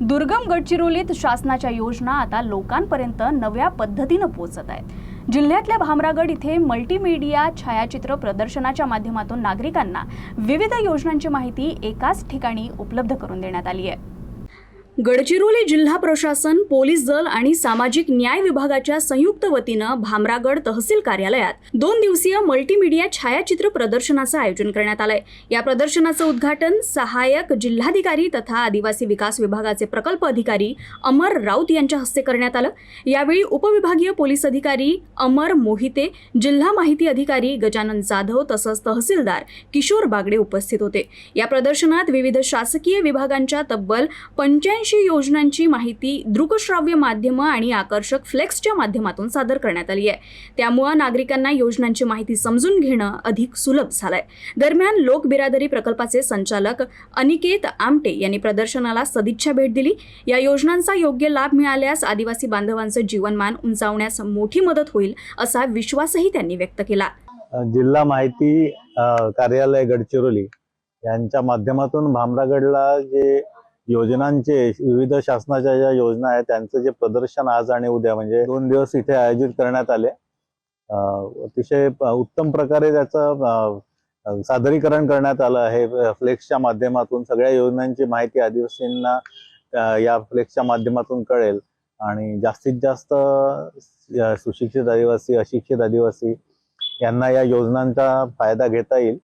दुर्गम गडचिरोलीत शासनाच्या योजना आता लोकांपर्यंत नव्या पद्धतीनं पोहोचत आहेत। जिल्ह्यातल्या भामरागड इथे मल्टीमीडिया छायाचित्र प्रदर्शनाच्या माध्यमातून नागरिकांना विविध योजनांची माहिती एकाच ठिकाणी उपलब्ध करून देण्यात आली आहे। गडचिरोली जिल्हा प्रशासन, पोलीस दल आणि सामाजिक न्याय विभागाच्या संयुक्त वतीनं भामरागड तहसील कार्यालयात 2 दिवसीय मल्टीमीडिया छायाचित्र प्रदर्शनाचं आयोजन करण्यात आलंय। या प्रदर्शनाचं उद्घाटन सहाय्यक जिल्हाधिकारी तथा आदिवासी विकास विभागाचे प्रकल्प अधिकारी अमर राऊत यांच्या हस्ते करण्यात आलं। यावेळी उपविभागीय पोलीस अधिकारी अमर मोहिते, जिल्हा माहिती अधिकारी गजानन जाधव तसंच तहसीलदार किशोर बागडे उपस्थित होते। या प्रदर्शनात विविध शासकीय विभागांच्या तब्बल 85 योजनांची माहिती दृकश्राव्य माध्यम आणि आकर्षक फ्लेक्सच्या माध्यमातून सादर करण्यात आली आहे। त्यामुळे नागरिकांना योजनांची माहिती समजून घेणं अधिक सुलभ झालंय। दरम्यान लोक बिरादरी प्रकल्पाचे संचालक अनिकेत आमटे यांनी प्रदर्शनाला सदिच्छा भेट दिली। या योजनांचा योग्य लाभ मिळाल्यास आदिवासी बांधवांचं जीवनमान उंचावण्यास मोठी मदत होईल असा विश्वासही त्यांनी व्यक्त केला। जिल्हा माहिती कार्यालय गडचिरोली यांच्या माध्यमातून भामरागडला जे योजनांचे विविध शासनाच्या ज्या योजना आहेत त्यांचं जे प्रदर्शन आज आणि उद्या म्हणजे 2 दिवस इथे आयोजित करण्यात आले। अतिशय उत्तम प्रकारे त्याचं सादरीकरण करण्यात आलं आहे। फ्लेक्सच्या माध्यमातून सगळ्या योजनांची माहिती आदिवासींना या फ्लेक्सच्या माध्यमातून कळेल आणि जास्तीत जास्त सुशिक्षित आदिवासी, अशिक्षित आदिवासी यांना या योजनांचा फायदा घेता येईल।